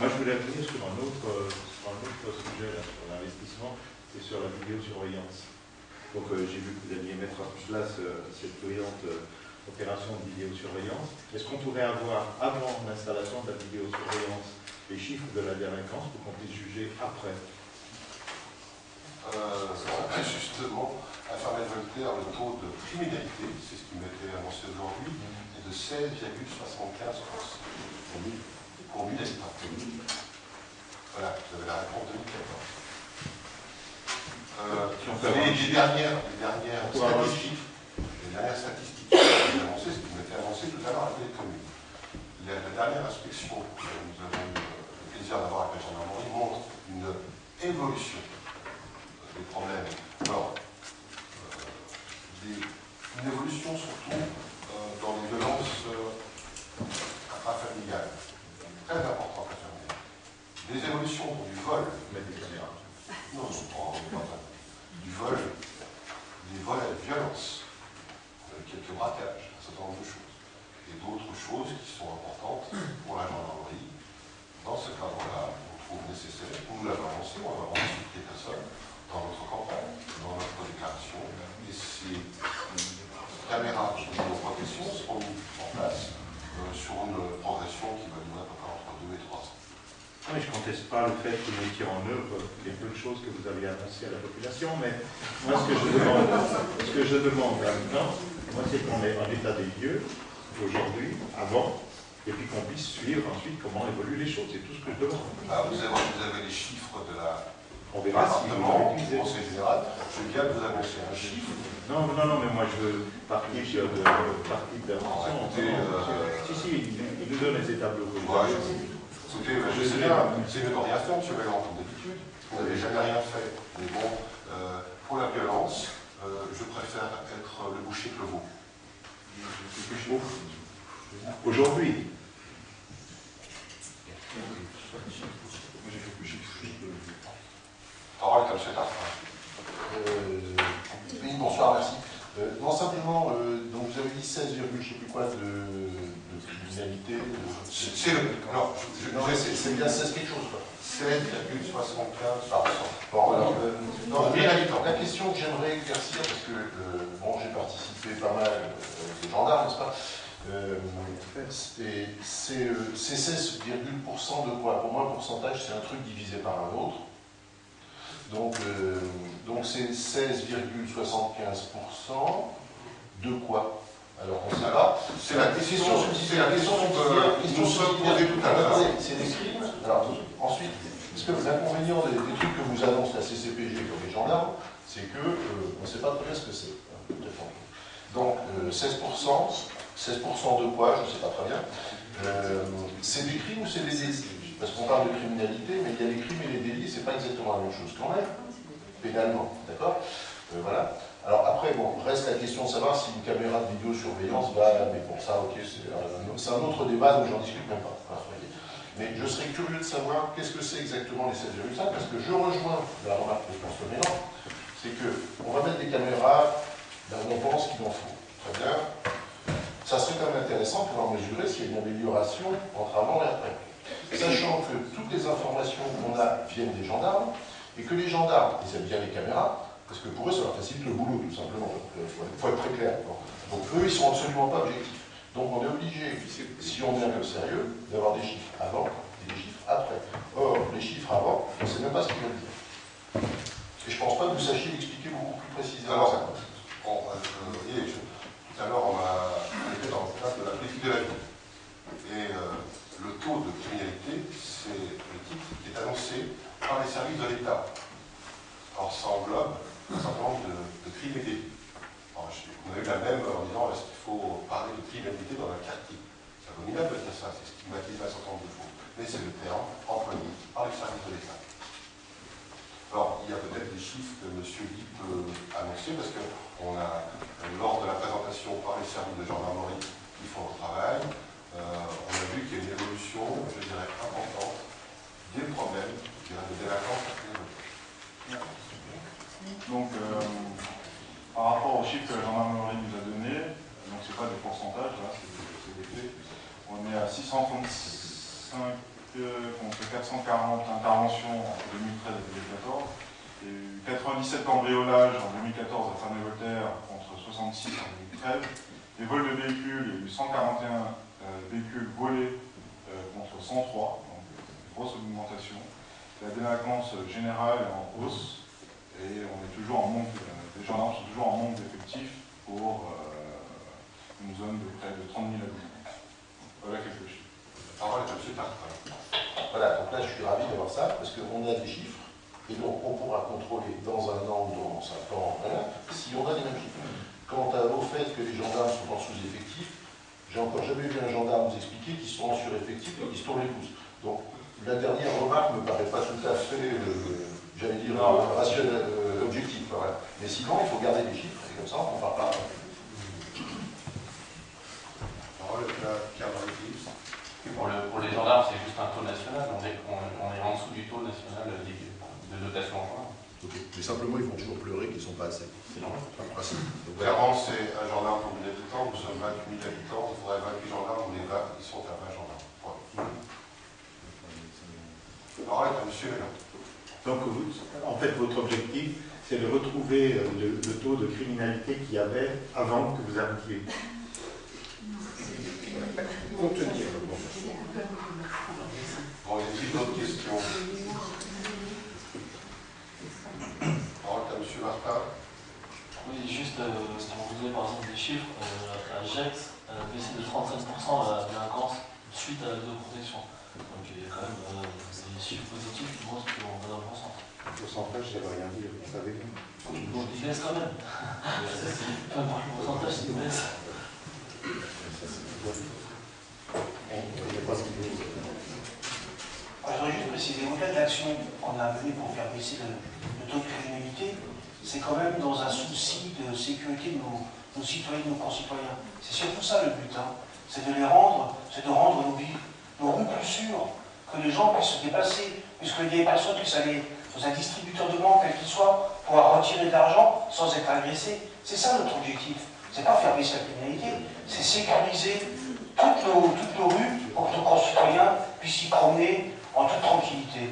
Moi, je voulais revenir sur un autre sujet, là, sur l'investissement, c'est sur la vidéosurveillance. Donc, j'ai vu que vous alliez mettre en place cette brillante opération de vidéosurveillance. Est-ce qu'on pourrait avoir, avant l'installation de la vidéosurveillance, les chiffres de la délinquance pour qu'on puisse juger après? Justement, à Farnèse-Voltaire, le taux de criminalité, c'est ce qui m'a été annoncé aujourd'hui, est de 16,75% pour 1000 habitants. Voilà, vous avez la réponse 2014. Les dernières statistiques qui m'ont été annoncées tout à l'heure à la commune. La dernière inspection que nous avons eu le plaisir d'avoir avec la gendarmerie montre une évolution des problèmes. Alors, une évolution surtout dans les violences intrafamiliales. Très importante à faire. Des évolutions pour du vol. Mettre des caméras. Non, du vol, des vols à violence, quelques braquages, un certain nombre de choses. Et d'autres choses qui sont importantes pour la gendarmerie. Dans ce cadre-là, on trouve nécessaire, nous l'avons annoncé, on va rencontrer des personnes dans notre campagne, dans notre déclaration, et ces caméras de vidéoprotection seront mises en place sur une progression qui va durer à peu près entre 2 et 3 ans. Oui, je ne conteste pas le fait que vous mettiez en œuvre les peu de choses que vous avez annoncées à la population, mais moi, ce que je demande maintenant, moi, c'est qu'on ait un état des lieux aujourd'hui, avant, et puis qu'on puisse suivre ensuite comment évoluent les choses. C'est tout ce que je demande. Ah, vous avez les chiffres de la... On verra si vous du Conseil général. Je viens de vous annoncer un chiffre. Non, mais moi, je veux partir d'intention. Si, il nous donne les états bleus. Écoutez, je sais bien, c'est une orientation, M. Vélan, comme d'habitude. Vous n'avez jamais rien fait. Mais bon, pour la violence, je préfère être le boucher que le veau. Aujourd'hui. Parole comme c'est oui, bonsoir, merci. Non, simplement, donc vous avez dit 16, je ne sais plus quoi de criminalité. C'est bien 16 quelque chose, quoi. 16,75%. Bon, alors, la question que j'aimerais éclaircir, parce que bon, j'ai participé pas mal des gendarmes, n'est-ce pas? C'est 16,% de quoi? Pour moi, un pourcentage, c'est un truc divisé par un autre. Donc c'est 16,75% de quoi? Alors on ne sait pas. C'est la question que nous sommes posés tout à l'heure. C'est des crimes. Alors ensuite, parce que l'inconvénient des trucs que vous annonce la CCPG comme les gendarmes, c'est qu'on ne sait pas très bien ce que c'est. Donc 16% de quoi? Je ne sais pas très bien. C'est des crimes ou c'est des délits? Parce qu'on parle de criminalité, mais il y a les crimes et les délits, c'est pas exactement la même chose quand même, pénalement, d'accord? Voilà. Alors après, bon, reste la question de savoir si une caméra de vidéosurveillance va, mais pour ça, ok, c'est un autre débat, donc j'en discute même pas. Mais je serais curieux de savoir qu'est-ce que c'est exactement les 16,5, parce que je rejoins la remarque de François Mélan, c'est qu'on va mettre des caméras là où on pense qu'il en faut. Très bien. Ça serait quand même intéressant de pouvoir mesurer s'il y a une amélioration entre avant et après. Sachant que toutes les informations qu'on a viennent des gendarmes, et que les gendarmes, ils aiment bien les caméras, parce que pour eux, ça leur facilite le boulot, tout simplement. Il faut être très clair. Donc eux, ils ne sont absolument pas objectifs. Donc on est obligé, si on est un peu sérieux, d'avoir des chiffres avant et des chiffres après. Or, les chiffres avant, on ne sait même pas ce qu'ils veulent dire. Et je ne pense pas que vous sachiez l'expliquer beaucoup plus précisément. Alors, tout à l'heure, on été dans le cadre de la politique de la ville. Et le taux de criminalité, c'est le titre qui est annoncé par les services de l'État. Alors, ça englobe un certain nombre de crimes et délits. On a eu la même en disant est-ce qu'il faut parler de criminalité dans un quartier? C'est abominable de dire ça, c'est stigmatiser un certain nombre de choses. Mais c'est le terme employé par les services de l'État. Alors, il y a peut-être des chiffres que M. Guy peut annoncer, parce qu'on a, lors de la présentation par les services de gendarmerie qui font le travail, on a vu qu'il y a une évolution, je dirais, importante des problèmes de délinquance. Donc, par rapport aux chiffres que la gendarmerie nous a donnés, donc c'est pas des pourcentages, là, c'est des faits, on est à 635 contre 440 interventions entre 2013 et 2014. Il y a eu 97 cambriolages en 2014 à Ferney-Voltaire contre 66 en 2013. Les vols de véhicules, il y a eu 141 véhicules volés contre 103, donc une grosse augmentation. La délinquance générale est en hausse et on est toujours en manque, les gendarmes sont toujours en manque d'effectifs pour une zone de près de 30 000 habitants. Voilà quelques chiffres. La parole est à M. Martin. Voilà, donc là je suis ravi d'avoir ça, parce qu'on a des chiffres, et donc on pourra contrôler dans un an ou dans 5 ans, voilà, si on a les mêmes chiffres. Quant au fait que les gendarmes sont en sous-effectif, j'ai encore jamais vu un gendarme vous expliquer qu'ils sont en sur-effectif et qu'ils se tournent les pouces. Donc la dernière remarque ne me paraît pas tout à fait, j'allais dire, rationnel, objectif. Voilà. Mais sinon, il faut garder les chiffres, et comme ça on ne va pas. Pour les gendarmes, c'est juste un taux national. On est en dessous du taux national de dotation en gendarme. Okay. Mais simplement, ils vont toujours pleurer qu'ils ne sont pas assez. C'est normal. Clairement, c'est un gendarme pour 1000 habitants, nous sommes 28 000 habitants, il faudrait 28 gendarmes, on est 20, ils sont à 20 gendarmes. Voilà. La parole est à M. Mélin. Donc, en fait, votre objectif, c'est de retrouver le taux de criminalité qu'il y avait avant que vous arriviez. Contenir. Bon, y a-t-il d'autres questions? Parole est à M. Martin. Oui, juste pour vous donner par exemple des chiffres, la GEX a baissé de 35% la délinquance suite à la protection. Donc il y a quand même des chiffres positifs qui montrent qu'on va dans le bon sens. Le pourcentage, ça ne veut rien dire, vous savez. Bon, il baisse quand même. Enfin, bon, le pourcentage, c'est une baisse. Je voudrais juste préciser, au-delà de l'action qu'on a menée pour faire baisser le taux de criminalité, c'est quand même dans un souci de sécurité de nos citoyens, de nos concitoyens. C'est surtout ça le but, hein. C'est de rendre nos rues plus sûres, que les gens puissent se déplacer, puisqu'il y a des personnes qui sont allées dans un distributeur de banque, quel qu'il soit, pouvoir retirer de l'argent sans être agressés. C'est ça notre objectif. C'est pas faire baisser la criminalité, c'est sécuriser toutes nos rues pour que nos concitoyens puissent y promener en toute tranquillité.